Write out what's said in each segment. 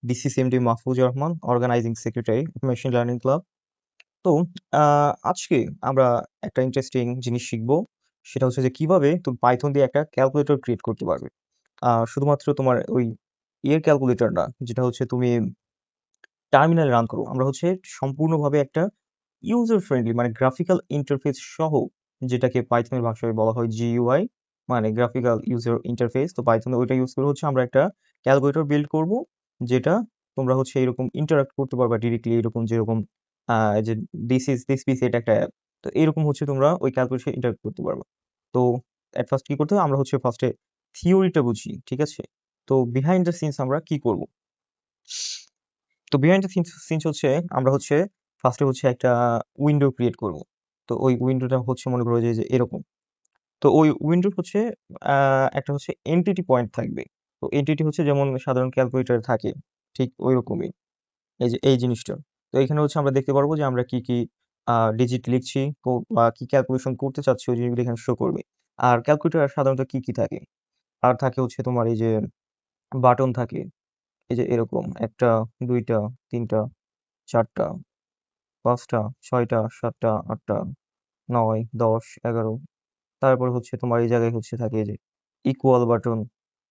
DCCMD Mahfuzur Rahman, organising secretary machine learning club. তো আজকে আমরা একটা ইন্টারেস্টিং জিনিস শিখবো, সেটা হচ্ছে যে কিভাবে তুমি পাইথন দিয়ে একটা ক্যালকুলেটর ক্রিয়েট করতে পারবে। শুধুমাত্র তোমার ওই ক্যালকুলেটর না, যেটা হচ্ছে তুমি টার্মিনালে রান করো। আমরা হচ্ছে সম্পূর্ণভাবে একটা ইউজার ফ্রেন্ডলি মানে গ্রাফিক্যাল ইন্টারফেস সহ, যেটাকে পাইথনের ভাষায় বলা হয় জিইউআই, মানে গ্রাফিক্যাল ইউজার ইন্টারফেস। তো পাইথনে ওইটা ইউজ করে হচ্ছে আমরা একটা ক্যালকুলেটর বিল্ড করব, যেটা তোমরা হচ্ছে এরকম ইন্টারাক্ট করতে পারবা ডিরেক্টলি, এরকম যেরকম এই যে দিস পিসি এটা একটা অ্যাপ। তো এরকম হচ্ছে তোমরা ওই ক্যালকুলেশন ইন্টারাক্ট করতে পারবা। তো এট ফার্স্ট কি করতে হবে, আমরা হচ্ছে ফার্স্টে থিওরিটা বুঝি, ঠিক আছে? তো বিহাইন্ড দ্য সিনস আমরা কি করব? তো বিহাইন্ড দ্য সিনস হচ্ছে আমরা হচ্ছে ফার্স্টে হচ্ছে একটা উইন্ডো ক্রিয়েট করব। তো ওই উইন্ডোটা হচ্ছে মনে করো যে এরকম। তো ওই উইন্ডো হচ্ছে একটা হচ্ছে এন্টিটি পয়েন্ট থাকবে। তো এন্টিটি হচ্ছে যেমন সাধারণ ক্যালকুলেটর থাকে, ঠিক ওই রকমই এই যে এই জিনিসটা। তো এখানে হচ্ছে আমরা দেখতে পারবো যে আমরা কি কি ডিজিট লিখছি বা কি ক্যালকুলেশন করতে চাচ্ছি, ওই জিনিসগুলো এখানে শো করবে। আর ক্যালকুলেটর সাধারণত কি কি থাকে, আর থাকে হচ্ছে তোমার এই যে বাটন থাকে, এই যে এরকম একটা, দুইটা, তিনটা, চারটা, পাঁচটা, ছয়টা, সাতটা, আটটা, 9, 10, 11। তারপর হচ্ছে তোমার এই জায়গায় হচ্ছে থাকে এই যে ইকুয়াল বাটন।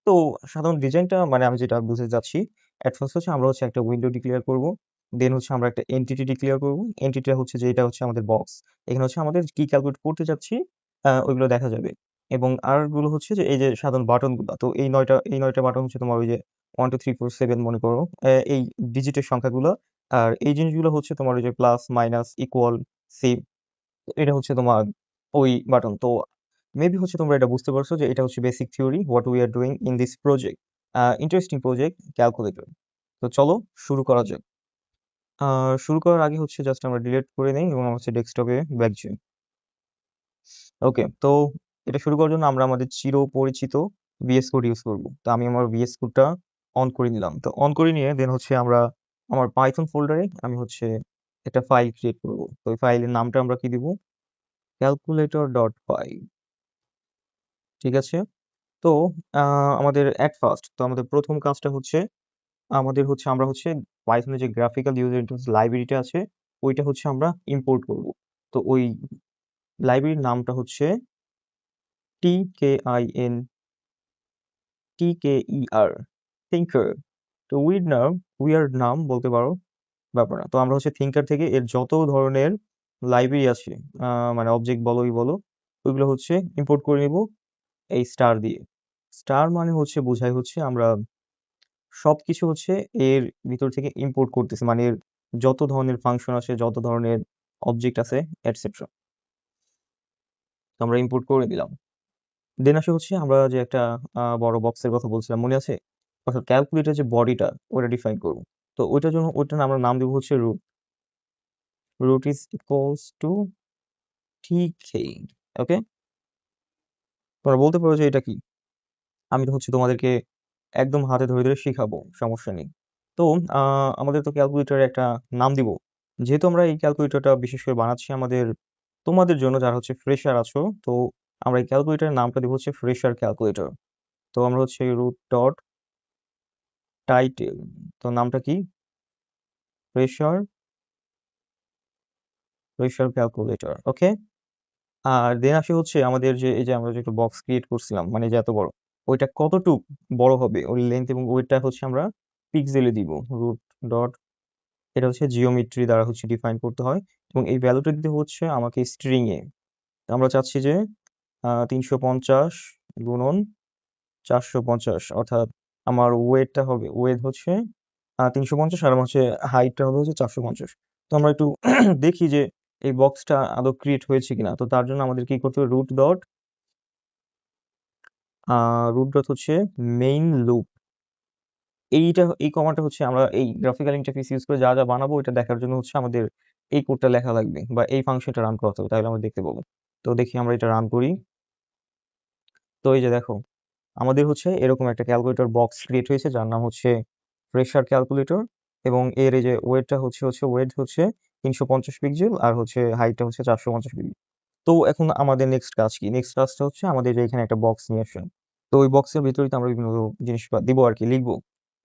তো সাধারণ ডিজাইনটা মানে আমি যেটা বুঝতে যাচ্ছি, এট ফার্স্ট হচ্ছে আমরা হচ্ছে একটা উইন্ডো ডিক্লেয়ার করব, দেন হচ্ছে আমরা একটা এন্টিটি ডিক্লেয়ার করব। এন্টিটিটা হচ্ছে যে এটা হচ্ছে আমাদের বক্স, এখানে হচ্ছে আমাদের কি ক্যালকুলেট করতে চাচ্ছি ওইগুলো দেখা যাবে। এবং আর গুলো হচ্ছে যে এই যে সাধারণ বাটন গুলো, তো এই নয়টা বাটন হচ্ছে তোমার ওই যে 1 2 3 4 7 মনে করো, এই ডিজিটের সংখ্যাগুলো। আর এই জিনিসগুলো হচ্ছে তোমার ওই যে প্লাস মাইনাস ইকুয়াল সেভ, এটা হচ্ছে তোমার ওই বাটন। তো মেবি হচ্ছে তোমরা এটা বুঝতে পারছো যে এটা হচ্ছে basic theory what we are doing in this project, interesting project calculator. তো চলো শুরু করা যাক। শুরু করার আগে হচ্ছে জাস্ট আমরা ডিলিট করে নেই এবং আমরা হচ্ছে ডেস্কটপে ব্যাক যাই। ওকে, তো এটা শুরু করার জন্য আমরা আমাদের চির পরিচিত ভিএস কোড ইউজ করব। তো আমি আমার ভিএস কোডটা অন করে নিলাম। তো অন করে নিয়ে দেন হচ্ছে আমরা আমার পাইথন ফোল্ডারে আমি হচ্ছে একটা ফাইল ক্রিয়েট করব। তো ওই ফাইলের নামটা আমরা কি দিব, calculator.py। ঠিক আছে। তো আমাদের এট ফার্স্ট তো আমাদের প্রথম কাজটা হচ্ছে আমরা হচ্ছে পাইথনের যে গ্রাফিক্যাল ইউজার ইন্টারফেস লাইব্রেরিটা আছে, ওইটা হচ্ছে আমরা ইম্পোর্ট করব। তো ওই লাইব্রেরির নামটা হচ্ছে TKIN TKER, থিঙ্কার। তো উইয়ার্ড নাম বলতে পারো, ব্যাপার না। তো আমরা হচ্ছে থিঙ্কার থেকে এর যত ধরনের লাইব্রেরি আছে, মানে অবজেক্ট বলো বলো, ওইগুলো হচ্ছে ইম্পোর্ট করে নিব এই স্টার দিয়ে। স্টার মানে হচ্ছে বোঝায় হচ্ছে আমরা সবকিছু হচ্ছে এর ভিতর থেকে ইম্পোর্ট করতেছি, মানে এর যত ধরনের ফাংশন আছে, যত ধরনের অবজেক্ট আছে, এটসেট্রা, তো আমরা ইম্পোর্ট করে দিলাম। দেন আসে হচ্ছে আমরা যে একটা বড় বক্সের কথা বলছিলাম, মনে আছে? অর্থাৎ ক্যালকুলেটর যে বডিটা, ওটা ডিফাইন করব। তো ওইটার জন্য ওইটার আমরা নাম দেবো হচ্ছে root. Root is equals to TK। Okay, তোমরা বলতে পারো যে এটা কি, আমি তো হচ্ছে তোমাদেরকে একদম হাতে ধরে ধরে শিখাবো, সমস্যা নেই। তো আমাদের তো ক্যালকুলেটরে একটা নাম দিব। যেহেতু আমরা এই ক্যালকুলেটরটা বিশেষ করে বানাচ্ছি আমাদের তোমাদের জন্য যারা হচ্ছে ফ্রেশার আছো, তো আমরা এই ক্যালকুলেটরের নামটা দিব হচ্ছে ফ্রেশার ক্যালকুলেটর। তো আমরা হচ্ছে রুট ডট টাইটেল, তো নামটা কি, ফ্রেশার ফ্রেশার ক্যালকুলেটর। ওকে। আর দেন আসে হচ্ছে আমাদের যে এই যে আমরা যে একটা বক্স ক্রিয়েট করছিলাম, মানে যে এত বড়, ওইটা কতটুক বড় হবে, ওই লেন্থ এবং ওইটা হচ্ছে আমরা পিক্সেলে দিব। রুট ডট, এটা হচ্ছে জিওমেট্রি দ্বারা হচ্ছে ডিফাইন করতে হয়, এবং এই ভ্যালুটা দিতে হচ্ছে আমাকে স্ট্রিং এ। তো আমরা চাচ্ছি যে 350 গুণন 450, অর্থাৎ আমার ওয়েটটা হবে, ওয়েট হচ্ছে 350, আর আমার হচ্ছে হাইটটা হবে হচ্ছে 450। তো আমরা একটু দেখি যে এই বক্সটা আদৌ ক্রিয়েট হয়েছে কিনা। তো তার জন্য আমাদের কি করতে হবে, রুট ডট হচ্ছে মেইন লুপ। এই কমান্ডটা হচ্ছে আমরা এই গ্রাফিক্যাল ইন্টারফেস ইউজ করে যা যা বানাবো এটা দেখার জন্য হচ্ছে আমাদের এই কোডটা লেখা লাগবে বা এই ফাংশনটা রান করতে হবে, তাহলে আমরা দেখতে পাবো। তো দেখি আমরা এটা রান করি। তো এই যে দেখো, আমাদের হচ্ছে এরকম একটা ক্যালকুলেটর বক্স ক্রিয়েট হয়েছে যার নাম হচ্ছে ফ্রেশার ক্যালকুলেটর, এবং এর এই যে ওয়েটটা হচ্ছে 350 পিক্সেল, আর হচ্ছে হাইটটা হচ্ছে 450 পিক্সেল। তো এখন আমাদের নেক্সট কাজ কি, নেক্সট কাজটা হচ্ছে আমাদের যে এখানে একটা বক্স নিয়ে আসেন। তো ওই বক্সের ভিতরে তো আমরা বিভিন্ন জিনিস দিব আর কি, লিখবো।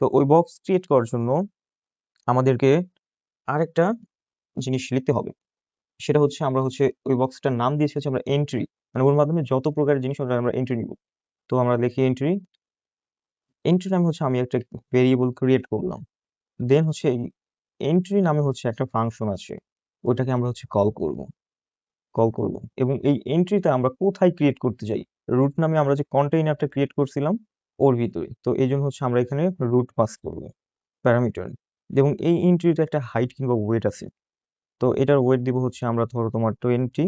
তো ওই বক্স ক্রিয়েট করার জন্য আমাদেরকে আরেকটা জিনিস লিখতে হবে। সেটা হচ্ছে আমরা হচ্ছে ওই বক্সটার নাম দিয়েছি হচ্ছে আমরা এন্ট্রি, মানে ওর মাধ্যমে যত প্রকারের জিনিস ওটা আমরা এন্ট্রি নিব। তো আমরা লিখি এন্ট্রি। এন্ট্রি নামে হচ্ছে আমি একটা ভেরিয়েবল ক্রিয়েট করলাম। দেন হচ্ছে এই এন্ট্রি নামে হচ্ছে একটা ফাংশন আছে, ওইটাকে আমরা হচ্ছে কল করব। এবং এই এন্ট্রিটা আমরা কোথায় ক্রিয়েট করতে চাই? রুট নামে আমরা যে কন্টেইনারটা ক্রিয়েট করছিলাম ওর ভিতরে। তো এই জন্য হচ্ছে আমরা এখানে রুট পাস করব প্যারামিটার। এবং এই এন্ট্রিটা একটা হাইট কিংবা ওয়েট আছে। তো এটার ওয়েট দিব হচ্ছে আমরা ধরো তোমার 20।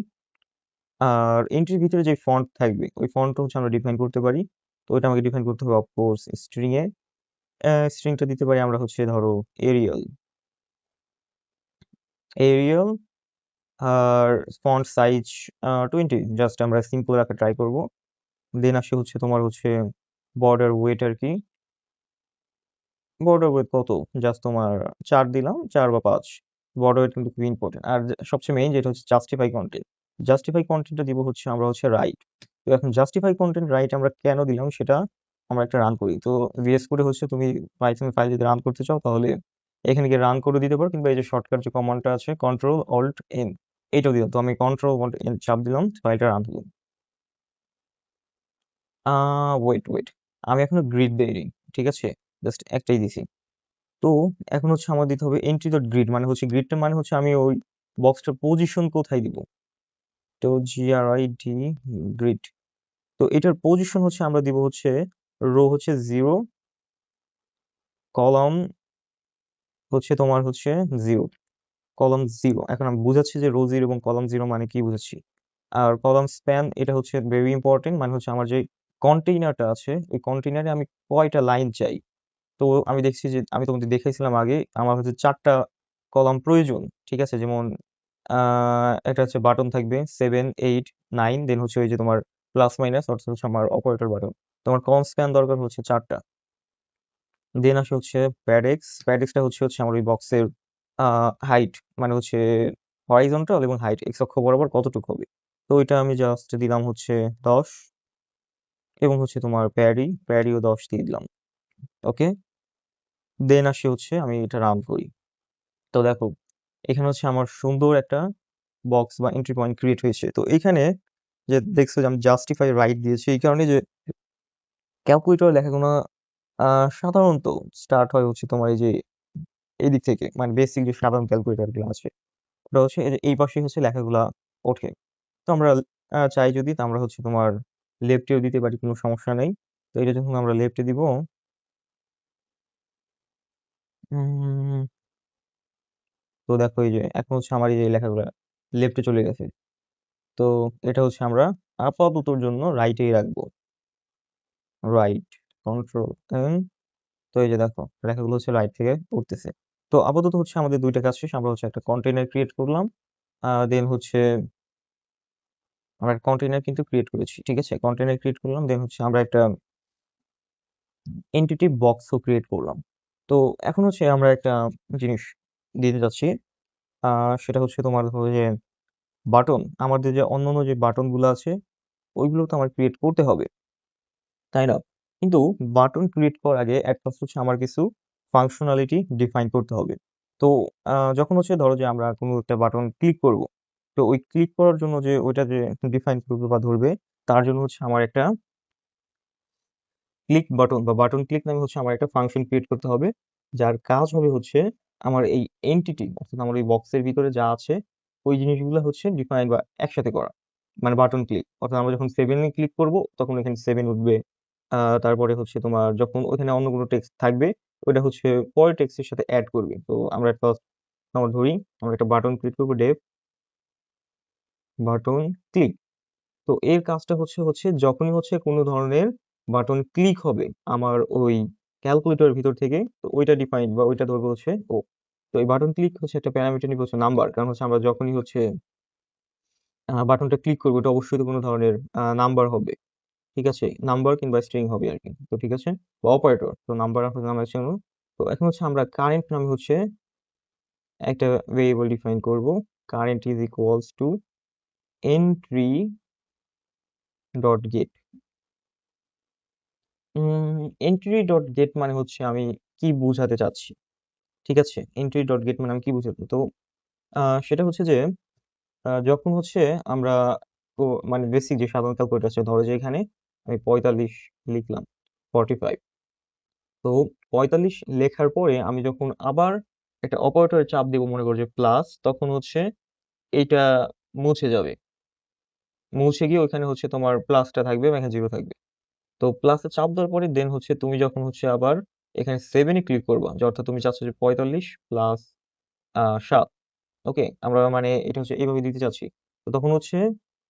আর এন্ট্রির ভিতরে যে ফন্ট থাকবে ওই ফন্টটা হচ্ছে আমরা ডিফাইন করতে পারি। তো এটা আমাকে ডিফাইন করতে হবে অফকোর্স স্ট্রিং এ। স্ট্রিংটা দিতে পারি আমরা হচ্ছে ধরো এরিয়াল। এরিয়াল আর ফন্ট সাইজ 20, জাস্ট আমরা সিম্পল রাখা ট্রাই করব। দেন আসে হচ্ছে তোমার হচ্ছে বর্ডার ওয়েট আর কি। বর্ডার ওয়েট কত? জাস্ট তোমার 4 দিলাম, 4 বা 5। বর্ডার ওয়েট কিন্তু খুব ইম্পর্টেন্ট। আর সবচেয়ে মেইন যেটা হচ্ছে জাস্টিফাই কন্টেন্ট। জাস্টিফাই কন্টেন্টটা দিব হচ্ছে আমরা হচ্ছে রাইট। তো এখন জাস্টিফাই কন্টেন্ট রাইট আমরা কেন দিলাম সেটা আমরা একটা রান করি। তো ভিএস করে হচ্ছে তুমি পাইথন ফাইল যদি রান করতে চাও তাহলে এখানে গিয়ে রান করে দিতে পারো, কিংবা এই যে শর্টকাট যে কমান্ডটা আছে কন্ট্রোল অল্ট এন, এইটাও দিলাম। তো আমি কন্ট্রোল অল্ট এন চাপ দিলাম, ফাইলটা রান হলো। ওয়েট, আমি এখনো গ্রিড দেইনি, ঠিক আছে, জাস্ট একটাই দিছি। তো এখন হচ্ছে আমার দিতে হবে এন্ট্রি ডট গ্রিড, মানে হচ্ছে গ্রিডটা মানে হচ্ছে আমি ওই বক্সটার পজিশন কোথায় দিব। তো GRID গ্রিড। তো এটার পজিশন হচ্ছে আমরা দিব হচ্ছে রো হচ্ছে 0, কলাম হচ্ছে তোমার হচ্ছে 0, কলাম 0। এখন আমি বুঝাচ্ছি যে রো 0 এবং কলাম 0 মানে কি বুঝাচ্ছি। আর কলাম স্প্যান এটা হচ্ছে ভেরি ইম্পর্টেন্ট, মানে হচ্ছে আমার যে কন্টেইনারটা আছে ওই কন্টেইনারে আমি কয়টা লাইন চাই। তো আমি দেখছি যে আমি তোমাদের দেখাইছিলাম আগে আমার হচ্ছে 4টা কলাম প্রয়োজন, ঠিক আছে। যেমন একটা হচ্ছে বাটন থাকবে 7, 8, 9, দেন হচ্ছে ওই যে তোমার প্লাস মাইনাস অর্থাৎ হচ্ছে আমার অপারেটর বাটন। তোমার কলাম স্প্যান দরকার হচ্ছে 4টা। দেন আসে হচ্ছে প্যাডেক্সটা হচ্ছে হচ্ছে আমার ওই বক্সের হাইট, মানে হচ্ছে হরাইজন্টাল এবং হাইট এক্স অক্ষ বরাবর কতটুকু হবে। তো ওইটা আমি জাস্ট দিলাম হচ্ছে 10, এবং হচ্ছে তোমার প্যাডিও 10 দিয়ে দিলাম। ওকে, দেন আসে হচ্ছে আমি এটা রান করি। তো দেখো এখানে হচ্ছে আমার সুন্দর একটা বক্স বা এন্ট্রি পয়েন্ট ক্রিয়েট হয়েছে। তো এখানে যে দেখছো যে আমি জাস্টিফাই রাইট দিয়েছি এই কারণে যে ক্যালকুলেটর লেখাগুলো সাধারণত স্টার্ট হয় হচ্ছে তোমার এই যে এই দিক থেকে, মানে বেসিক যে সাধারণ ক্যালকুলেটর গুলো আছে ওটা হচ্ছে এই পাশে হচ্ছে লেখাগুলা ওঠে। তো আমরা চাই যদি তা আমরা হচ্ছে তোমার লেফটেও দিতে পারি, কোনো সমস্যা নেই। তো এটা যখন আমরা লেফটে দিব, উম, তো দেখো এই যে এখন হচ্ছে আমার এই যে লেখাগুলা লেফটে চলে গেছে। তো এটা হচ্ছে আমরা আপাততর জন্য রাইটেই রাখবো। Right, control N. তো এই যে দেখো লেখাগুলো হচ্ছে রাইট থেকে উঠতেছে। তো আপাতত হচ্ছে আমাদের দুইটা কাজ শেষ। আমরা হচ্ছে একটা কন্টেইনার ক্রিয়েট করলাম, দেন হচ্ছে আমরা কন্টেইনার কিন্তু ক্রিয়েট করেছি, ঠিক আছে, কন্টেইনার ক্রিয়েট করলাম। দেন হচ্ছে আমরা একটা এন্টিটি বক্সও ক্রিয়েট করলাম। তো এখন হচ্ছে আমরা একটা জিনিস দিতে যাচ্ছি, সেটা হচ্ছে তোমার ধরো যে বাটন, আমাদের যে অন্যান্য যে বাটন গুলো আছে ওইগুলো তো আমার ক্রিয়েট করতে হবে, তাই না? কিন্তু বাটন ক্রিয়েট করার আগে একটা হচ্ছে আমার কিছু ফাংশনালিটি ডিফাইন করতে হবে। তো যখন হচ্ছে ধরো যে আমরা কোনো একটা বাটন ক্লিক করব, তো ওই ক্লিক করার জন্য যে ওইটা যে ডিফাইন করবে বা ধরবে, তার জন্য হচ্ছে আমার একটা ক্লিক বাটন বা বাটন ক্লিক নামে হচ্ছে আমার একটা ফাংশন ক্রিয়েট করতে হবে, যার কাজ হবে হচ্ছে আমার এই এন্টিটি অর্থাৎ আমার এই বক্সের ভিতরে যা আছে ওই জিনিসগুলো হচ্ছে ডিফাইন বা একসাথে করা, মানে বাটন ক্লিক। অর্থাৎ আমরা যখন 7-এ ক্লিক করব তখন এখানে 7 উঠবে। তারপরে হচ্ছে তোমার যখন ওখানে অন্য কোনো টেক্সট থাকবে ওটা হচ্ছে পরের টেক্সটের সাথে অ্যাড করবে। তো আমরা একটা আমরা ধরি আমরা একটা বাটন ক্লিক করবো, ডেভ বাটন ক্লিক। তো এর কাজটা হচ্ছে হচ্ছে যখনই হচ্ছে কোনো ধরনের বাটন ক্লিক হবে আমার ওই ক্যালকুলেটর ভিতর থেকে, তো ওইটা ডিফাইন বা ওইটা ধরবো হচ্ছে ও। তো এই বাটন ক্লিক হচ্ছে একটা প্যারামিটার নিবে হচ্ছে নাম্বার, কারণ হচ্ছে আমরা যখনই হচ্ছে বাটনটা ক্লিক করবো এটা অবশ্যই তো কোনো ধরনের নাম্বার হবে, ঠিক আছে, নাম্বার কিংবা স্ট্রিং হবে আর কি। তো ঠিক আছে, বা অপারেটর, তো নাম্বার নাম্বার স্ট্রিং। তো এখন হচ্ছে আমরা কারেন্ট নামে হচ্ছে একটা ভেরিয়েবল ডিফাইন করব, current is equals two entry dot gate. Entry dot gate মানে হচ্ছে আমি কি বোঝাতে চাচ্ছি, ঠিক আছে? এন্ট্রি ডট গেট মানে আমি কি বুঝাতে, তো সেটা হচ্ছে যে যখন হচ্ছে আমরা মানে বেসিক যে সাধারণ ক্যালকুলেটর আছে, ধরো যে এখানে আমি 45 লিখলাম, 45, তো 45 লেখার পরে আমি যখন আবার একটা অপারেটরের চাপ দিব, মনে করো যে প্লাস, তখন হচ্ছে এইটা মুছে যাবে, মুছে গিয়ে ওখানে হচ্ছে তোমার প্লাসটা থাকবে এবং এখানে জিরো থাকবে। তো প্লাসে চাপ দেওয়ার পরে দেন হচ্ছে তুমি যখন হচ্ছে আবার এখানে 7-এ ক্লিক করবা, যে অর্থাৎ তুমি চাচ্ছ যে 45 প্লাস 7, ওকে, আমরা মানে এটা হচ্ছে এইভাবে দিতে চাচ্ছি। তো তখন হচ্ছে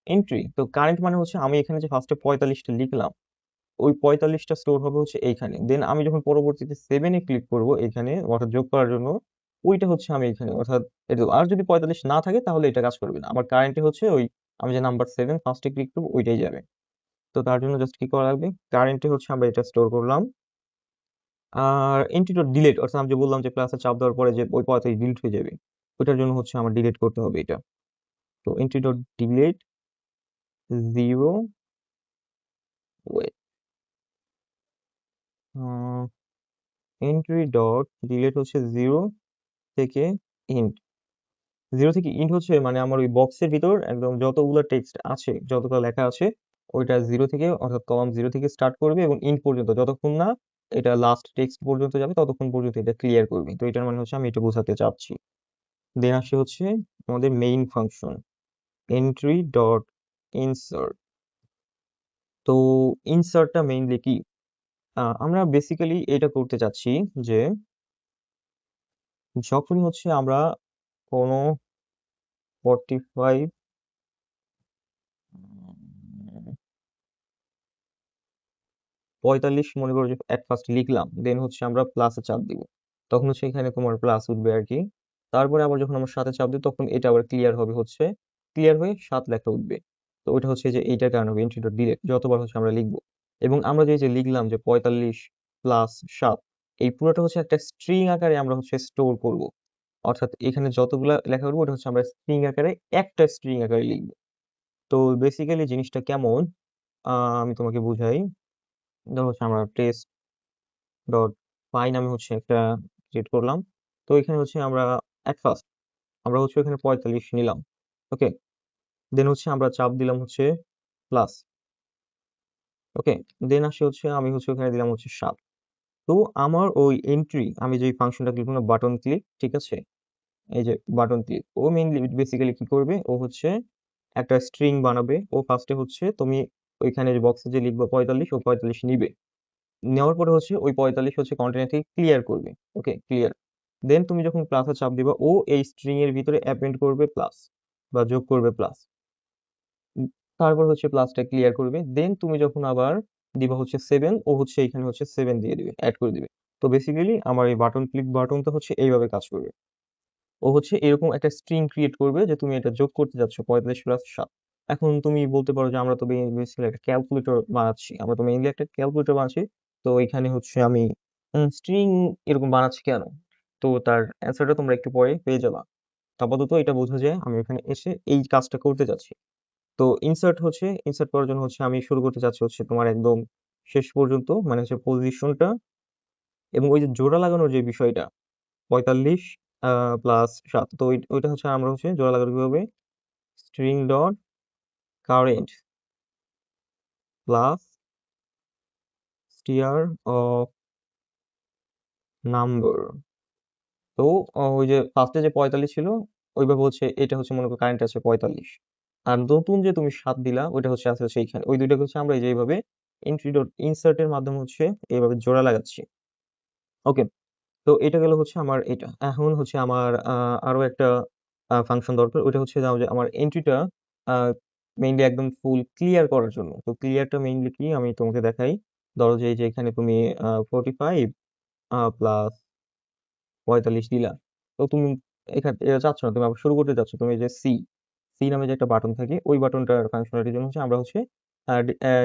এন্ট্রি, তো কারেন্ট মানে হচ্ছে আমি এখানে যে ফার্স্টে 45টা লিখলাম, ওই 45টা স্টোর হবে হচ্ছে এইখানে, দেন আমি যখন পরবর্তীতে 7-এ ক্লিক করব এখানে অর্থাৎ যোগ করার জন্য, ওইটা হচ্ছে আমি এখানে অর্থাৎ এটা, আর যদি 45 না থাকে তাহলে এটা কাজ করবে না, আমার কারেন্টে হচ্ছে ওই আমি যে নাম্বার 7 ফার্স্টে ক্লিক করবো ওইটাই যাবে। তো তার জন্য জাস্ট কি করা লাগবে, কারেন্টে হচ্ছে আমরা এটা স্টোর করলাম। আর এন্ট্রি ডট ডিলিট, অর্থাৎ আমি যে বললাম যে প্লাসে চাপ দেওয়ার পরে যে ওই পথে ডিলিট হয়ে যাবে, ওইটার জন্য হচ্ছে আমার ডিলিট করতে হবে এটা। তো entry dot delete 0, wait, entry dot delete হচ্ছে 0 থেকে ইন্ট, 0 থেকে ইন্ট হচ্ছে মানে আমার ওই বক্সের ভিতর একদম যতগুলো টেক্সট আছে, যতগুলো লেখা আছে, ওইটা 0 থেকে অর্থাৎ কলাম 0 থেকে স্টার্ট করবে এবং ইন্ট পর্যন্ত, যতক্ষণ না এটা লাস্ট টেক্সট পর্যন্ত যাবে ততক্ষণ পর্যন্ত এটা ক্লিয়ার করবে। তো এটার মানে হচ্ছে আমি এটা বোঝাতে চাচ্ছি। দেন আসে হচ্ছে আমাদের main function, entry dot insert. তো ইনসার্টটা মেইনলি কি, আমরা বেসিক্যালি এটা করতে চাচ্ছি যে যখনই হচ্ছে আমরা কোনো 45, 45 মনে করো যে এট ফার্স্ট লিখলাম, দেন হচ্ছে আমরা প্লাসে চাপ দিব, তখন হচ্ছে এখানে তোমার প্লাস উঠবে আর কি। তারপরে আবার যখন আমরা সাথে চাপ দিব তখন এটা আবার ক্লিয়ার হবে, হচ্ছে ক্লিয়ার হয়ে 7 লেখা উঠবে। তো ওইটা হচ্ছে যে এইটার কারণে হবে এন্ট্রি ডট ডিলিট, যতবার হচ্ছে আমরা লিখবো। এবং আমরা যে লিখলাম যে 45 প্লাস 7, এই পুরোটা হচ্ছে একটা স্ট্রিং আকারে আমরা হচ্ছে স্টোর করব, অর্থাৎ এখানে যতগুলা লেখা করবো ওটা হচ্ছে আমরা স্ট্রিং আকারে, একটা স্ট্রিং আকারে লিখবো। তো বেসিক্যালি জিনিসটা কেমন, আমি তোমাকে বুঝাই। ধরো হচ্ছে আমরা টেস্ট ডট পাই নামে হচ্ছে একটা ক্রিয়েট করলাম। তো এখানে হচ্ছে আমরা এট ফার্স্ট আমরা হচ্ছে এখানে 45 নিলাম, ওকে, দেন হচ্ছে আমরা চাপ দিলাম হচ্ছে প্লাস, ওকে, দেন আসে হচ্ছে আমি হচ্ছে ওখানে দিলাম হচ্ছে 7। তো আমার ওই এন্ট্রি, আমি যে ফাংশনটা ক্লিক করলাম বাটন ক্লিক, ঠিক আছে, এই যে বাটন ক্লিক, ও মেইনলি বেসিক্যালি কি করবে, ও হচ্ছে একটা স্ট্রিং বানাবে। ও ফার্স্টে হচ্ছে তুমি ওইখানে যে বক্সে যে লিখবে 45, ও 45 নিবে, নেওয়ার পরে হচ্ছে ওই 45 হচ্ছে কন্টেনার থেকে ক্লিয়ার করবে, ওকে, ক্লিয়ার। দেন তুমি যখন প্লাসে চাপ দিবা, ও এই স্ট্রিং এর ভিতরে অ্যাপেন্ড করবে প্লাস, বা যোগ করবে প্লাস, তারপর হচ্ছে প্লাসটা ক্লিয়ার করবে। দেন তুমি যখন আবার দিবা হচ্ছে 7, ও হচ্ছে এখানে হচ্ছে 7 দিয়ে দিবে, অ্যাড করে দিবে। তো বেসিক্যালি আমার এই বাটন ক্লিক বাটনটা হচ্ছে এইভাবে কাজ করবে। ও হচ্ছে এরকম একটা স্ট্রিং ক্রিয়েট করবে যে তুমি এটা যোগ করতে যাচ্ছ 45 প্লাস 7। এখন তুমি বলতে পারো যে আমরা তো বেসিক্যালি একটা ক্যালকুলেটর বানাচ্ছি, আমরা তো মেইনলি একটা ক্যালকুলেটর বানাচ্ছি, তো এখানে হচ্ছে আমি স্ট্রিং এরকম বানাচ্ছি কেন? তো তার অ্যান্সারটা তোমরা একটু পরে পেয়ে যাবা। আপাতত এটা বোঝা যায় আমি এখানে এসে এই কাজটা করতে যাচ্ছি। তো ইনসার্ট করার জন্য হচ্ছে আমি শুরু করতে চাচ্ছি হচ্ছে তোমার একদম শেষ পর্যন্ত, মানে হচ্ছে পজিশনটা, এবং ওই যে জোড়া লাগানোর যে বিষয়টা, 45 প্লাস 7, তো ওইটা হচ্ছে আমরা হচ্ছে জোড়া লাগানো কিভাবে, string dot current plus stair of number. তো ওই যে ফার্স্টে যে 45 ছিল, ওইভাবে হচ্ছে এটা হচ্ছে মনে করো কারেন্ট আছে 45, আর নতুন যে তুমি 7 দিলা ওইটা হচ্ছে আছে সেইখানে, ওই দুইটাকে হচ্ছে আমরা এই যে এইভাবে এন্ট্রি ডট ইনসার্টের মাধ্যমে হচ্ছে এইভাবে জোড়া লাগাচ্ছি, ওকে। তো এটা গেল হচ্ছে আমার এটা। এখন হচ্ছে আমার আরো একটা ফাংশন দরকার, ওটা হচ্ছে যে আমার এন্ট্রিটা মেইনলি একদম ফুল ক্লিয়ার করার জন্য। তো ক্লিয়ারটা মেইনলি কি আমি তোমাকে দেখাই। ধরো যে এই যে এখানে তুমি 45 প্লাস 45 দিলা, তো তুমি এখানে এটা চাচ্ছ না, তুমি আবার শুরু করতে চাচ্ছ, তুমি এই যে সি সি নামে যে একটা বাটন থাকে, ওই বাটনটার ফাংশনালিটির জন্য হচ্ছে আমরা হচ্ছে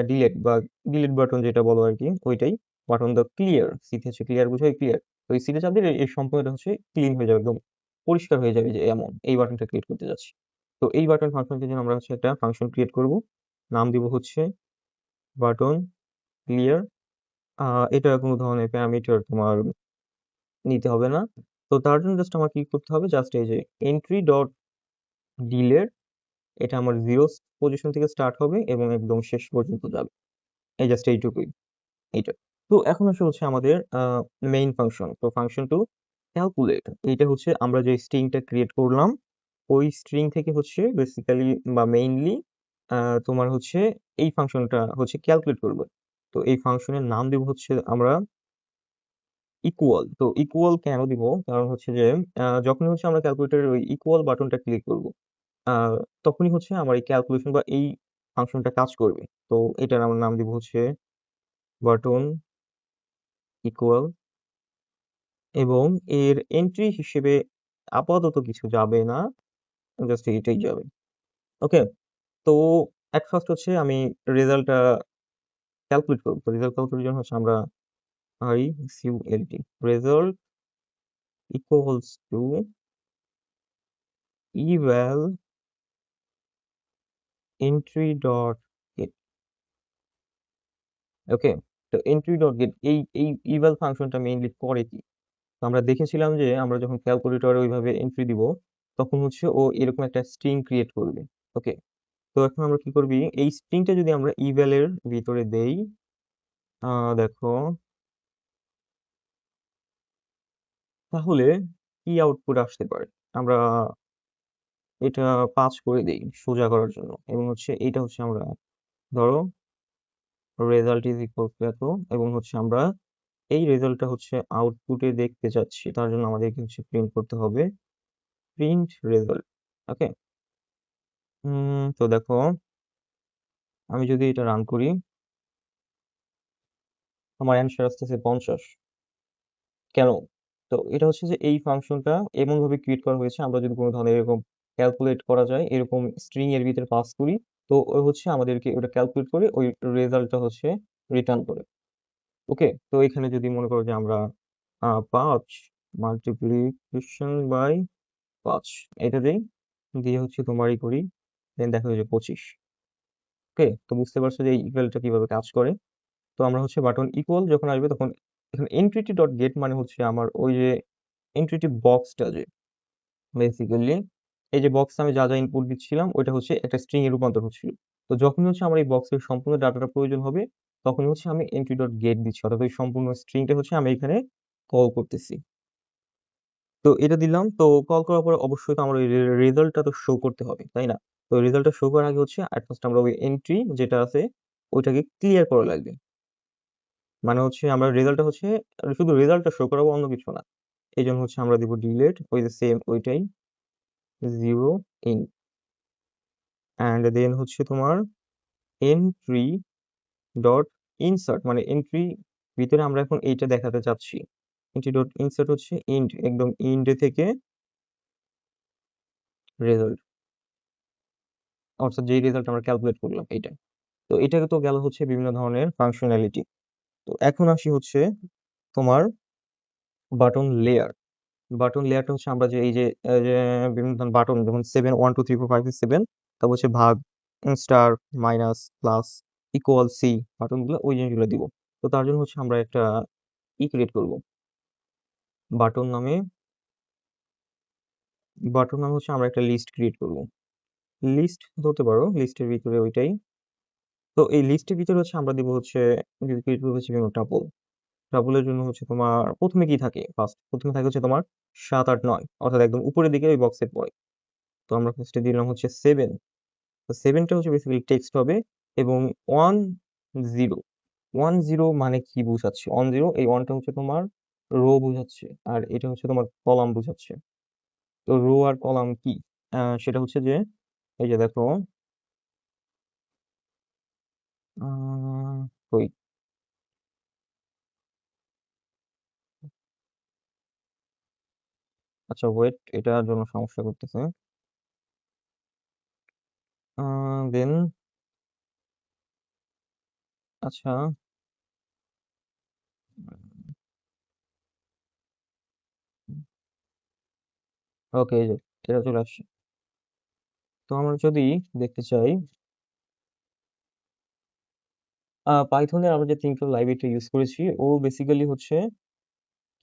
ডিলেট বা ডিলিট বাটন যেটা বলো আর কি, ওইটাই বাটন দা ক্লিয়ার, সি হচ্ছে ক্লিয়ার বুঝো, ক্লিয়ার। তো এই সিতে চাপ দিলে এই সম্পূর্ণটা হচ্ছে ক্লিন হয়ে যাবে, একদম পরিষ্কার হয়ে যাবে, যে এমন এই বাটনটা ক্রিয়েট করতে যাচ্ছি। তো এই বাটন ফাংশনটির জন্য আমরা হচ্ছে একটা ফাংশন ক্রিয়েট করব, নাম দিব হচ্ছে বাটন ক্লিয়ার। এটা কোনো ধরনের প্যারামিটার তোমার নিতে হবে না। তো তার জন্য জাস্ট আমার কি করতে হবে, জাস্ট এই যে এন্ট্রি ডট ডিলেট, এটা আমার 0 পজিশন থেকে স্টার্ট হবে এবং একদম শেষ পর্যন্ত যাবে। এই জাস্ট এইটুকুই, এইটা। তো এখন আসলে হচ্ছে আমাদের মেইন ফাংশন, তো ফাংশন টু ক্যালকুলেট, এইটা হচ্ছে আমরা যে স্ট্রিংটা ক্রিয়েট করলাম ওই স্ট্রিং থেকে হচ্ছে বেসিক্যালি বা মেইনলি তোমার হচ্ছে এই ফাংশনটা হচ্ছে ক্যালকুলেট করবে। তো এই ফাংশনের নাম দিব হচ্ছে আমরা ইকুয়াল। তো ইকুয়াল কেন দিব, কারণ হচ্ছে যে যখনই হচ্ছে আমরা ক্যালকুলেটরের ওই ইকুয়াল বাটনটা ক্লিক করব, আহ, তখনই হচ্ছে আমার এই ক্যালকুলেশন বা এই ফাংশনটা কাজ করবে। তো এটার আমার নাম দিব হচ্ছে বাটন ইকুয়াল, এবং এর এন্ট্রি হিসেবে আপাতত কিছু যাবে না, জাস্ট এটাই যাবে। ওকে। তো এট ফার্স্ট হচ্ছে আমি রেজাল্টটা ক্যালকুলেট করবো। তো রেজাল্ট ক্যালকুলেটের জন্য হচ্ছে আমরা আই সিউএলটি result equals to eval entry dot get. Okay. তো এন্ট্রি ডট গেট এই এই ইভ্যাল ফাংশনটা মেইনলি করে কি, তো আমরা দেখেছিলাম যে আমরা যখন ক্যালকুলেটরে ওইভাবে এন্ট্রি দিব তখন হচ্ছে ও এরকম একটা স্ট্রিং ক্রিয়েট করবে। ওকে। তো এখন আমরা কি করবি, এই স্ট্রিংটা যদি আমরা ইভ্যাল এর ভিতরে দেই, দেখো, তাহলে কি আউটপুট আসতে পারে। আমরা এটা 5 করে দেই সোজা করার জন্য, এবং হচ্ছে এটা হচ্ছে আমরা ধরো রেজাল্ট ইজ ইকুয়াল টু এত, এবং হচ্ছে আমরা এই রেজাল্টটা হচ্ছে আউটপুটে দেখতে চাচ্ছি, তার জন্য আমাদেরকে হচ্ছে প্রিন্ট করতে হবে প্রিন্ট রেজাল্ট। ওকে। তো দেখো, আমি যদি এটা রান করি আমার অ্যান্সার আসতেছে 50। কেন? তো এটা হচ্ছে যে এই ফাংশনটা এমন ভাবে ক্রিয়েট করা হয়েছে, আমরা যদি কোনো ধরনের এরকম ক্যালকুলেট করা যায় এরকম স্ট্রিং এর ভিতরে পাস করি, তো ও হচ্ছে আমাদেরকে ওটা ক্যালকুলেট করে ওই রেজাল্টটা হচ্ছে রিটার্ন করে। ওকে। তো এখানে যদি মনে করো যে আমরা 5 মাল্টিপ্লিকেশন বাই 5 এটা দিই, দিয়ে হচ্ছে তোমারই করি, দেন দেখা যায় যে 25। ওকে। তো বুঝতে পারছো যে এই ইকুয়ালটা কিভাবে কাজ করে। তো আমরা হচ্ছে বাটন ইকুয়াল যখন আসবে তখন এখানে এন্ট্রিটি ডট গেট মানে হচ্ছে আমার ওই যে এন্ট্রিটি বক্সটা, যে বেসিক্যালি এই যে বক্স আমি যা যা ইনপুট দিচ্ছিলাম ওইটা হচ্ছে একটা স্ট্রিং এ রূপান্তর হচ্ছিল। তো যখন হচ্ছে আমার এই বক্সের সম্পূর্ণ ডাটাটা প্রয়োজন হবে তখন হচ্ছে আমি এন্ট্রি ডট গেট দিচ্ছি, অর্থাৎ ওই সম্পূর্ণ স্ট্রিংটা হচ্ছে আমি এখানে কল করতেছি। তো এটা দিলাম, তো কল করার পরে অবশ্যই তো আমার ওই রেজাল্টটা তো শো করতে হবে, তাই না? তো রেজাল্টটা শো করার আগে হচ্ছে at first আমরা ওই এন্ট্রি যেটা আছে ওইটাকে ক্লিয়ার করা লাগবে। মানে হচ্ছে আমরা রেজাল্টটা হচ্ছে শুধু রেজাল্টটা শো করাবো, অন্য কিছু না। এই জন্য হচ্ছে আমরা দিব ডিলেট ওই যে সেম ওইটাই 0 ইন, অ্যান্ড দেন হচ্ছে তোমার এন্ট্রি ডট ইনসার্ট, মানে এন্ট্রি ভিতরে আমরা এখন এইটা দেখাতে চাচ্ছি। এন্ট্রি ডট ইনসার্ট হচ্ছে ইন্ড, একদম ইন্ডে থেকে রেজাল্ট, অর্থাৎ যেই রেজাল্ট আমরা ক্যালকুলেট করলাম এইটা। তো এটাকে তো গেল হচ্ছে বিভিন্ন ধরনের ফাংশনালিটি। তো এখন আসি হচ্ছে তোমার বাটন লেয়ার। বাটন লেয়ারটা হচ্ছে আমরা যে এই যে যে বিভিন্ন ধরনের বাটন, যেমন 7 1 2 3 4 5 6 7, তারপর হচ্ছে ভাগ, star, minus, plus, equal, C, বাটনগুলো ওই জিনিসগুলো দিব। তো তার জন্য হচ্ছে আমরা একটা ক্রিয়েট করব, বাটন নামে। বাটন নামে হচ্ছে আমরা একটা লিস্ট ক্রিয়েট করব, লিস্ট ধরতে পারো, লিস্টের ভিতরে ওইটাই। তো এই লিস্টের ভিতরে হচ্ছে আমরা দিব হচ্ছে ক্রিয়েট করবো হচ্ছে বিভিন্ন টাপল। টাপলের জন্য হচ্ছে তোমার প্রথমে কি থাকে, ফার্স্ট প্রথমে থাকে হচ্ছে তোমার 7 8 9, অর্থাৎ একদম উপরের দিকে ওই বক্সের পরে। তো আমরা ফার্স্টে দিলাম হচ্ছে 7। তো 7টা হচ্ছে বেসিক্যালি টেক্সট হবে, এবং 1 0, 1 0 মানে কি বোঝাচ্ছে, 1 0 এই 1টা হচ্ছে তোমার রো বোঝাচ্ছে, আর এটা হচ্ছে তোমার কলাম বোঝাচ্ছে। তো রো আর কলাম কি, সেটা হচ্ছে যে এই যে দেখো, আহ, ওই, আচ্ছা ওয়েট, এটার জন্য সমস্যা করতেছে। দেন, আচ্ছা, ওকে, এই যে এটা চলে আসছে। তো আমরা যদি দেখতে চাই পাইথনের আমরা যে তিনটা লাইব্রেরিটা ইউজ করেছি ও বেসিক্যালি হচ্ছে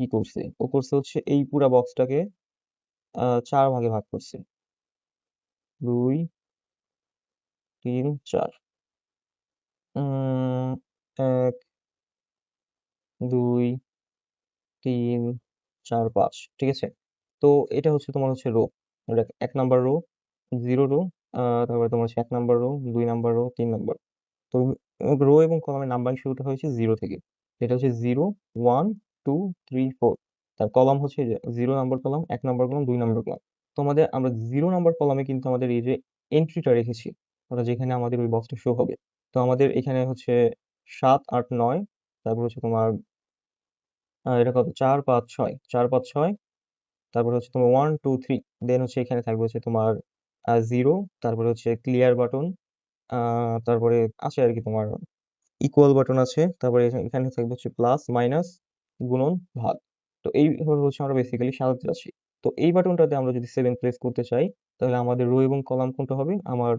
কি করছে, ও করছে হচ্ছে এই পুরা বক্সটাকে 4 ভাগে ভাগ করছে। 2 3 4। 1 2 3 4 5, ঠিক আছে। তো এটা হচ্ছে তোমার হচ্ছে রো, এটা 1 নাম্বার রো, 0 রো, তারপরে তোমার হচ্ছে 1 number rho, 2 number rho, 3 number. তো রো এবং কলামের নাম্বারিং শুরুটা হয়েছে 0 থেকে। এটা হচ্ছে 0 1 2 3 4। তার কলাম হচ্ছে 0 number column, 1 number column, 2 number column. তো আমরা 0 নাম্বার কলামে কিন্তু আমাদের এই যে এন্ট্রিটা রেখেছি, অর্থাৎ যেখানে আমাদের ওই বক্সটা শো হবে। তো আমাদের এখানে হচ্ছে 7 8 9, তারপর হচ্ছে তোমার এটা কত, 4 5 6, 4 5 6, তারপর হচ্ছে তোমার 1 2 3। দেন হচ্ছে এখানে থাকবে হচ্ছে তোমার 0, তারপরে হচ্ছে ক্লিয়ার বাটন, তারপরে আছে আর কি তোমার ইকুয়াল বাটন আছে, তারপরে এখানে থাকবে হচ্ছে প্লাস মাইনাস, গুণন, ভাগ। তো এইভাবে হচ্ছে আমরা বেসিক্যালি সাজাতে যাচ্ছি। তো এই বাটনটাতে আমরা যদি 7 প্রেস করতে চাই, তাহলে আমাদের রো এবং কলাম কোনটা হবে? আমার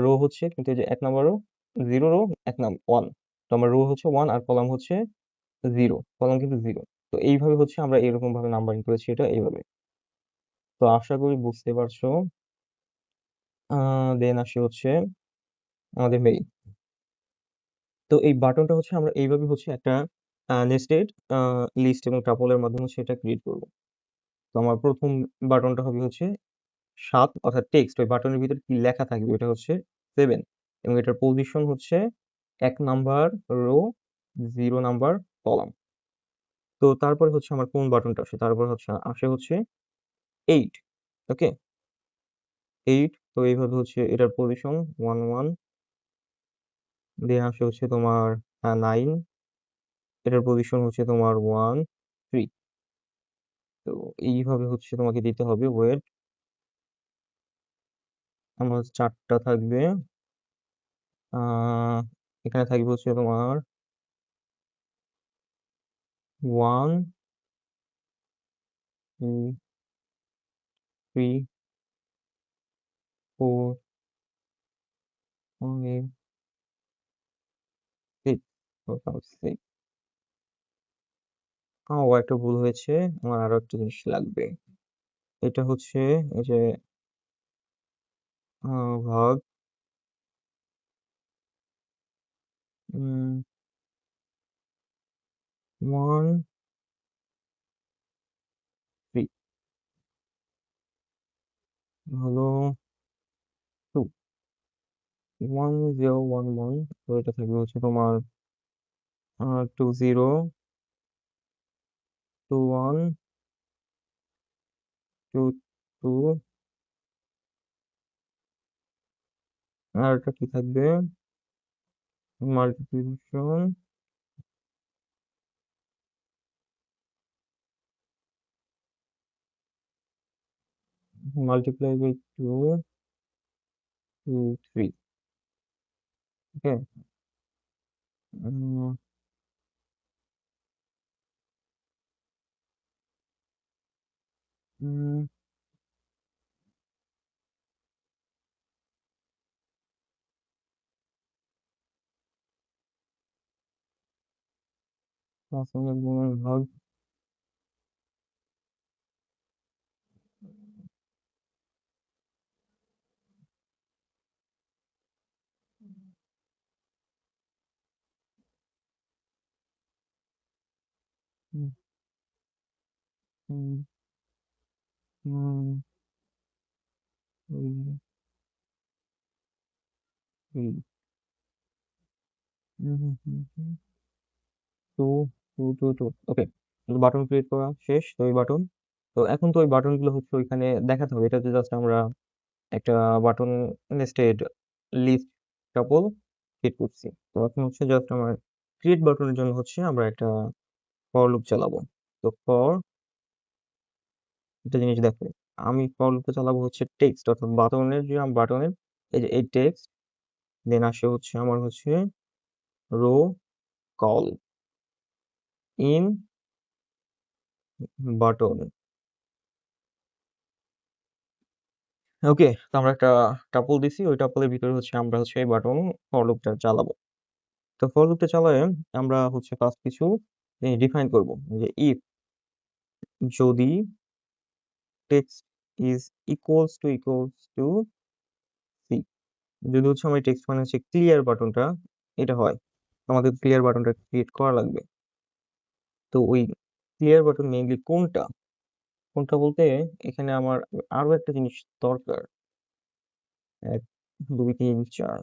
রো হচ্ছে কিন্তু এই যে 1 নাম্বার রো, 0 রো, 1 নাম্বার 1। তো আমার রো হচ্ছে 1 আর কলাম হচ্ছে 0, কলাম কিন্তু 0। তো এইভাবে হচ্ছে আমরা এরকম ভাবে নাম্বারিং করেছি, এটা এইভাবে। তো আশা করি বুঝতে পারছো। দেন আসি হচ্ছে আমাদের মেইন। তো এই বাটনটা হচ্ছে আমরা এইভাবে হচ্ছে একটা নেস্টেড লিস্ট এবং টাপলের মাধ্যমে সেটা ক্রিয়েট করব। তো আমার প্রথম বাটনটা হবে হচ্ছে 7, অর্থাৎ টেক্সট। ওই বাটনের ভিতরে কি লেখা থাকবে এটা হচ্ছে 7, এবং এটার পজিশন হচ্ছে 1 নাম্বার রো, 0 নাম্বার কলাম। তো তারপরে হচ্ছে আমার কোন বাটনটা আসে, তারপর হচ্ছে আসে হচ্ছে 8। ওকে, 8। তো এইভাবে হচ্ছে এটার পজিশন 1 1। দেন আসে হচ্ছে তোমার 9, এটার পজিশন হচ্ছে তোমার 1 3। তো এইভাবে হচ্ছে তোমাকে দিতে হবে ওয়েট। আমার 4টা থাকবে। আহ এখানে থাকবে হচ্ছে তোমার 1 2 3 4 5 6। ও, একটা ভুল হয়েছে, আমার আরো একটা জিনিস লাগবে। এটা হচ্ছে এই যে ভাগ 1 3 হলো 2 1 0 1 1। তো এটা থাকবে হচ্ছে তোমার 2 0 2 1 2 2। আর এটা কি থাকবে? Multiplication, multiply by 2 2 3। ওকে। ভাগ। হুম, হুম, হুম, হুম, হুম, টু টু টু টু। ওকে, বাটন ক্রিয়েট করা শেষ। তো ওই বাটন, তো এখন তো ওই বাটন গুলো হচ্ছে ওইখানে দেখাতে হবে। এটা জাস্ট আমরা একটা বাটন নেস্টেড লিস্ট কাপল ক্রিয়েট করছি। তো এখন হচ্ছে জাস্ট আমার ক্রিয়েট বাটনের জন্য হচ্ছে আমরা একটা ফর লুপ চালাবো। তো ফর একটা জিনিস দেখো, আমি ফর লুপটা চালাবো হচ্ছে টেক্সট, অর্থাৎ বাটনের যে বাটনের এই যে এই টেক্সট। দেন আসে হচ্ছে আমার হচ্ছে রো কল ইন বাটন। ওকে, তো আমরা একটা টাপল দিছি, ওই টাপলের ভিতরে হচ্ছে আমরা হচ্ছে এই বাটন ফর লুপটা চালাবো। তো ফর লুপটা চালায় আমরা হচ্ছে ফার্স্ট কিছু ডিফাইন করব, যে ইফ যদি text is equals to C, যদি হচ্ছে আমার টেক্সট মানে হচ্ছে ক্লিয়ার বাটনটা এটা হয়, আমাদের ক্লিয়ার বাটনটা ক্রিয়েট করা লাগবে। তো ওই ক্লিয়ার বাটন মেইনলি কোনটা কোনটা বলতে এখানে আমার আরো একটা জিনিস দরকার। 1 2 3 4,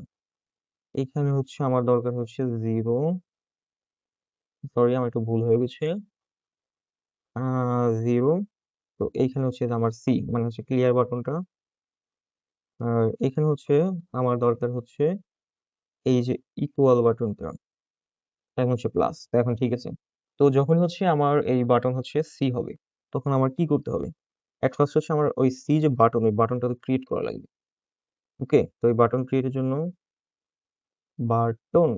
এখানে হচ্ছে আমার দরকার হচ্ছে 0, সরি আমার একটু ভুল হয়ে গেছে, 0। তো এইখানে হচ্ছে যে আমার সি মানে হচ্ছে ক্লিয়ার বাটনটা, আর এখানে হচ্ছে আমার দরকার হচ্ছে এই যে ইকুয়াল বাটনটা, এখন হচ্ছে প্লাস। তো এখন ঠিক আছে। তো যখন হচ্ছে আমার এই বাটন হচ্ছে সি হবে, তখন আমার কি করতে হবে? এট ফার্স্ট হচ্ছে আমার ওই সি যে বাটন, ওই বাটনটা তো ক্রিয়েট করা লাগবে। ওকে, তো এই বাটন ক্রিয়েটের জন্য বাটন,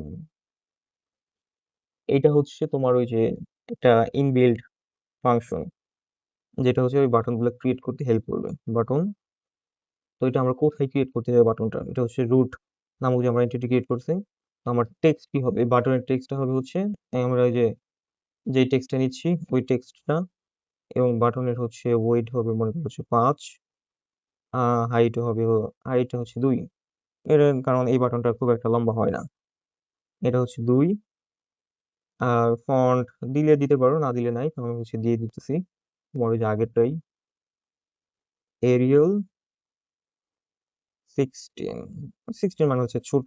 এটা হচ্ছে তোমার ওই যে একটা ইনবিল্ড ফাংশন, যেটা হচ্ছে ওই বাটনগুলো ক্রিয়েট করতে হেল্প করবে। বাটন, তো এটা আমরা কোথায় ক্রিয়েট করতে যাবো বাটনটা? এটা হচ্ছে রুট নামক যে আমরা এন্টিটি ক্রিয়েট করছি। তো আমার টেক্সট কি হবে? এই বাটনের টেক্সটটা হবে হচ্ছে আমরা এই যে যেই টেক্সটটা নিচ্ছি ওই টেক্সটটা, এবং বাটনের হচ্ছে ওয়েট হবে মনে করো হচ্ছে 5, হাইট হবে, হাইট হচ্ছে 2। এর কারণ এই বাটনটা খুব একটা লম্বা হয় না, এটা হচ্ছে 2। আর ফন্ট দিলে দিতে পারো, না দিলে নাই, তো আমি হচ্ছে দিয়ে দিতেছি তোমার ওই যে আগেরটাই, এরিয়াল 16। 16 মানে হচ্ছে ছোট।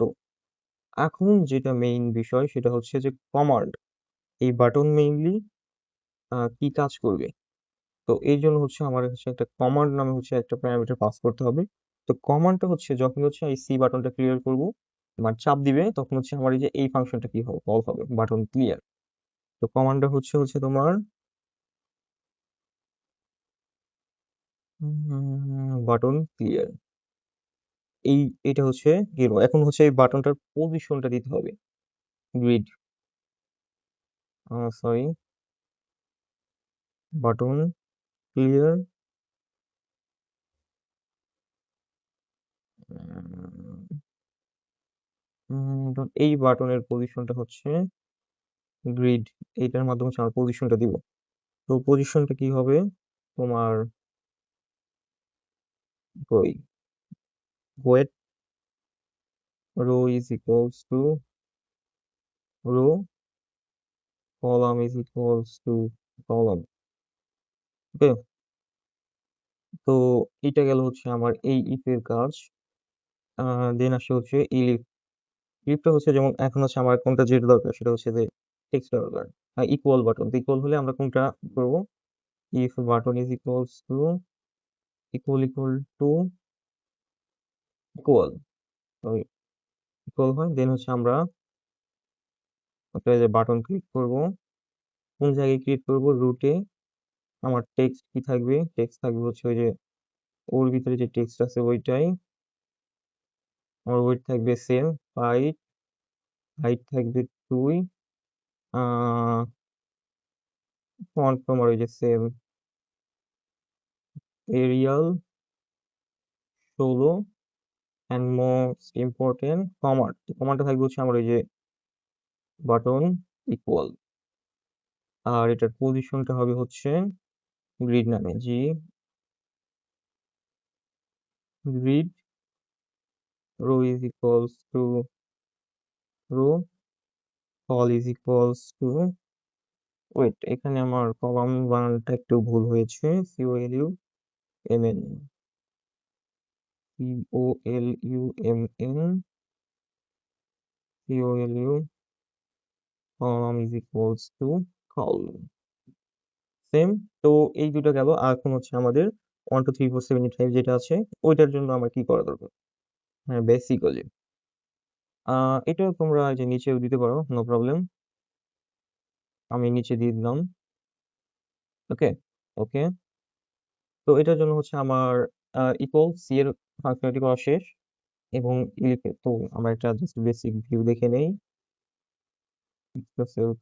এখন যেটা মেইন বিষয় সেটা হচ্ছে যে কমান্ড, এই বাটন মেইনলি কি কাজ করবে। তো এই জন্য হচ্ছে আমার হচ্ছে একটা কমান্ড নামে হচ্ছে একটা প্যারামিটার পাস করতে হবে। তো কমান্ডটা হচ্ছে যখন হচ্ছে এই সি বাটনটা ক্লিয়ার করব, মানে চাপ দিবে, তখন হচ্ছে আমার এই যে এই ফাংশনটা কি হবে, কল হবে বাটন ক্লিয়ার। তো কমান্ডটা হচ্ছে হচ্ছে তোমার বাটন ক্লিয়ার, এই এটা হচ্ছে গেল। এখন হচ্ছে এই বাটনটার পজিশনটা দিতে হবে, গ্রিড, সরি, বাটন ক্লিয়ার, এই বাটনের পজিশনটা হচ্ছে গ্রিড, এইটার মাধ্যমে হচ্ছে আমরা পজিশনটা দিব। তো পজিশনটা কি হবে তোমার, ওই weight row is equals to row, column is equals to column. Okay, তো এটা গেল হচ্ছে আমার এই ইফ এর কাজ। দেন আসে হচ্ছে ইলিফ। ইলিফটা হচ্ছে যেমন এখন হচ্ছে আমার কোনটা যেটা দরকার সেটা হচ্ছে যে টেক্সট দরকার, ইকুয়াল বাটন। ইকুয়াল হলে আমরা কোনটা করবো? If button is equals two equal to equal, equal হয়, দেন হচ্ছে আমরা একটা যে বাটন ক্লিক করব। কোন জায়গায় ক্লিক করব? রুটে। আমার টেক্সট কি থাকবে? টেক্সট থাকবে হচ্ছে ওই যে ওর ভিতরে যে টেক্সট আছে ওইটাই। আমার ওয়েট থাকবে সেম 5, হাইট থাকবে 2, আহ ফন্ট তোমার ওই যে same, Arial 16, and most important command. কমান্ডটা থাকবে হচ্ছে আমার ওই যে বাটন ইকুয়াল, আর এটার পজিশনটা হবে হচ্ছে গ্রিড নামে, grid row is equals to row, col is equals to, wait এখানে আমার কলাম বানানটা একটু ভুল হয়েছে, COLUMN, COLUMN, COLU, column is equals to call, same. তো এই দুটো গেল। আর এখন হচ্ছে আমাদের 1 2 3 4 7 8 5 যেটা আছে ওইটার জন্য আমার কি করা দরকার? হ্যাঁ, বেসিক্যালি এটা তোমরা এই যে নিচেও দিতে পারো, নো প্রবলেম, আমি নিচে দিয়ে দিলাম। ওকে, ওকে, তো এটার জন্য হচ্ছে আমার ইকুয়াল সি এর ফাংশনালিটি করা শেষ, এবং তো আমরা একটা জাস্ট বেসিক ভিউ দেখে নেই।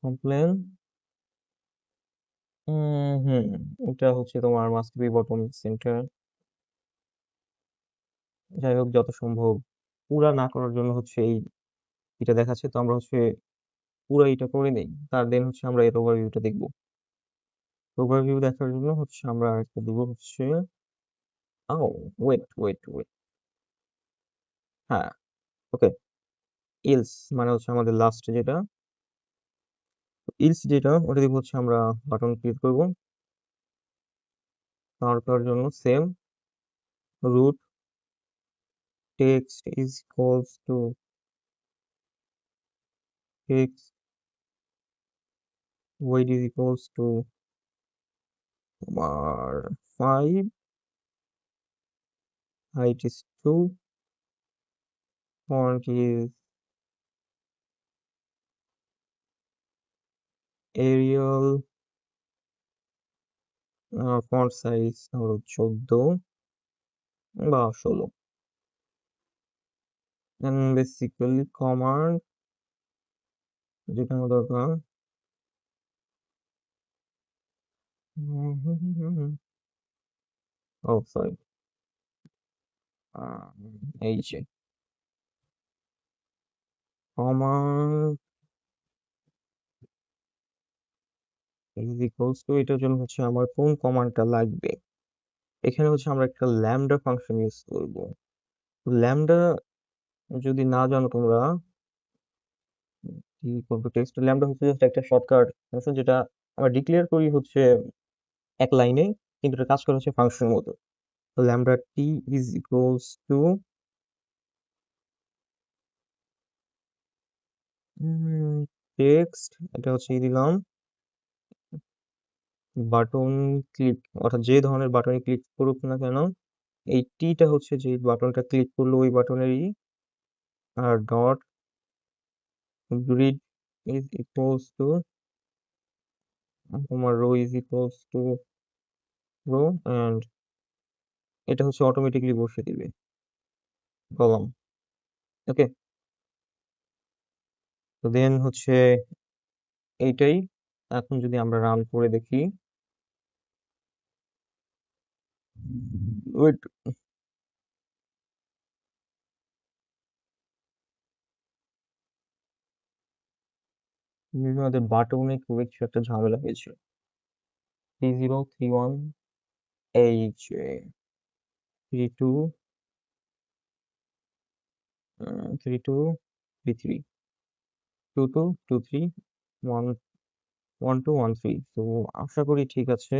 কমপ্লেন, হুম, এটা হচ্ছে তোমার মাস্ট বি বটম সেন্টার। যাই হোক, যত সম্ভব পুরা না করার জন্য হচ্ছে এই এটা দেখাচ্ছে, তো আমরা হচ্ছে পুরো এটা করে নেই, তার দেন হচ্ছে আমরা এর ওভারভিউটা দেখবো। ওভারভিউ দেখার জন্য হচ্ছে আমরা একটা দিব হচ্ছে ওয়েট ওয়েট ওয়েট হ্যাঁ, ওকে। ইলস মানে হচ্ছে আমাদের লাস্ট যেটা, ইলস যেটা ওটা দিব হচ্ছে আমরা বাটন ক্লিক করব। তার জন্য same root text is equals to text weight is equals to তোমার 5, height is 2, font is Arial, font size হলো 14 বা 16, and basically command যেটা আমার দরকার সরি এই যে command is equals to, এটার জন্য হচ্ছে আমার কোন কমান্ডটা লাগবে। এখানে হচ্ছে আমরা একটা ল্যামডা ফাংশন ইউজ করব। ল্যামডা যদি না জানো তোমরা কি করবো, টেক্সট ল্যামডা হচ্ছে জাস্ট একটা শর্টকাট ফাংশন যেটা আমরা ডিক্লেয়ার করি হচ্ছে এক লাইনে, কিন্তু এটা কাজ করে হচ্ছে ফাংশনের মতো। Lambda t is equals to text, এটা হচ্ছে দিলাম বাটন ক্লিক, অর্থাৎ যে ধরনের বাটনে ক্লিক করুক না কেন এই টিটা হচ্ছে যে বাটনটা ক্লিক করলো ওই বাটনেরই, আর dot grid is equals to তোমার row is equals to row, and এটা হচ্ছে অটোমেটিকলি বসিয়ে দিবে কলাম। ওকে, তো দেন হচ্ছে এইটাই। এখন যদি আমরা রান করে দেখি, ওয়েট, আমাদের বাটনে খুব কিছু একটা ঝামেলা হয়েছিল। 3031 এইচ 32 32 33 22 23 1 1213, তো আশা করি ঠিক আছে।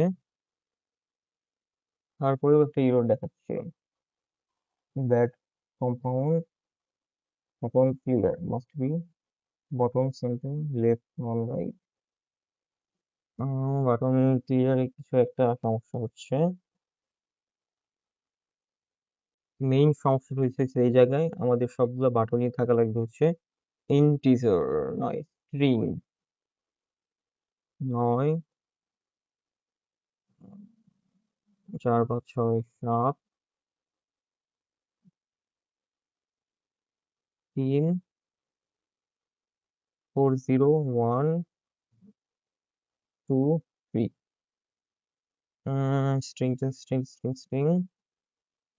তারপরেও একটা এরর দেখাচ্ছে, that compound upon clear must be bottom center left on right। Button ক্লিয়ারে কিছু একটা সমস্যা হচ্ছে। মেইন সমস্যা হয়েছে এই জায়গায়, আমাদের সবগুলো বাটনই থাকা লাগবে হচ্ছে ইন্টিজার, নয় string, 9 4 5 6 7 3 4 0 1 2 3। String string string string,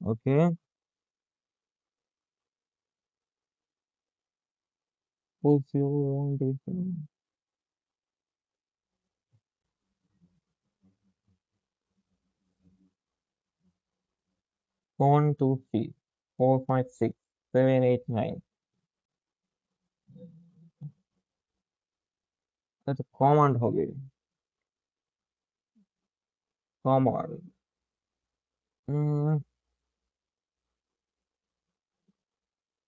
ওকে। 4 0 1 2 1 2 3 4 5 6 7 8 9। এটা কমান্ড হবে, কমান্ড।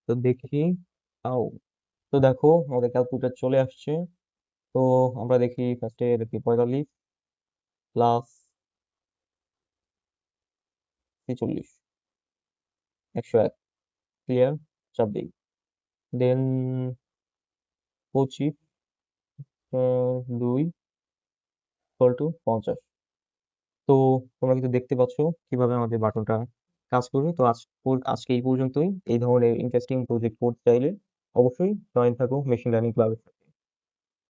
তো দেখি, আও, তো দেখো আমাদের ক্যালকুলেটর চলে আসছে। তো আমরা দেখি ফার্স্টে দেখি 45 প্লাস 46 101, ক্লিয়ার, চাপ দিই। দেন 25 2 ইকুয়াল টু 50। তো তোমরা কিন্তু দেখতে পাচ্ছ কিভাবে আমাদের বাটনটা কাজ করবে। তো আজকে এই পর্যন্তই। এই ধরনের ইন্টারেস্টিং প্রজেক্ট করতে চাইলে অবশ্যই জয়েন থাকো মেশিন লার্নিং ক্লাবে।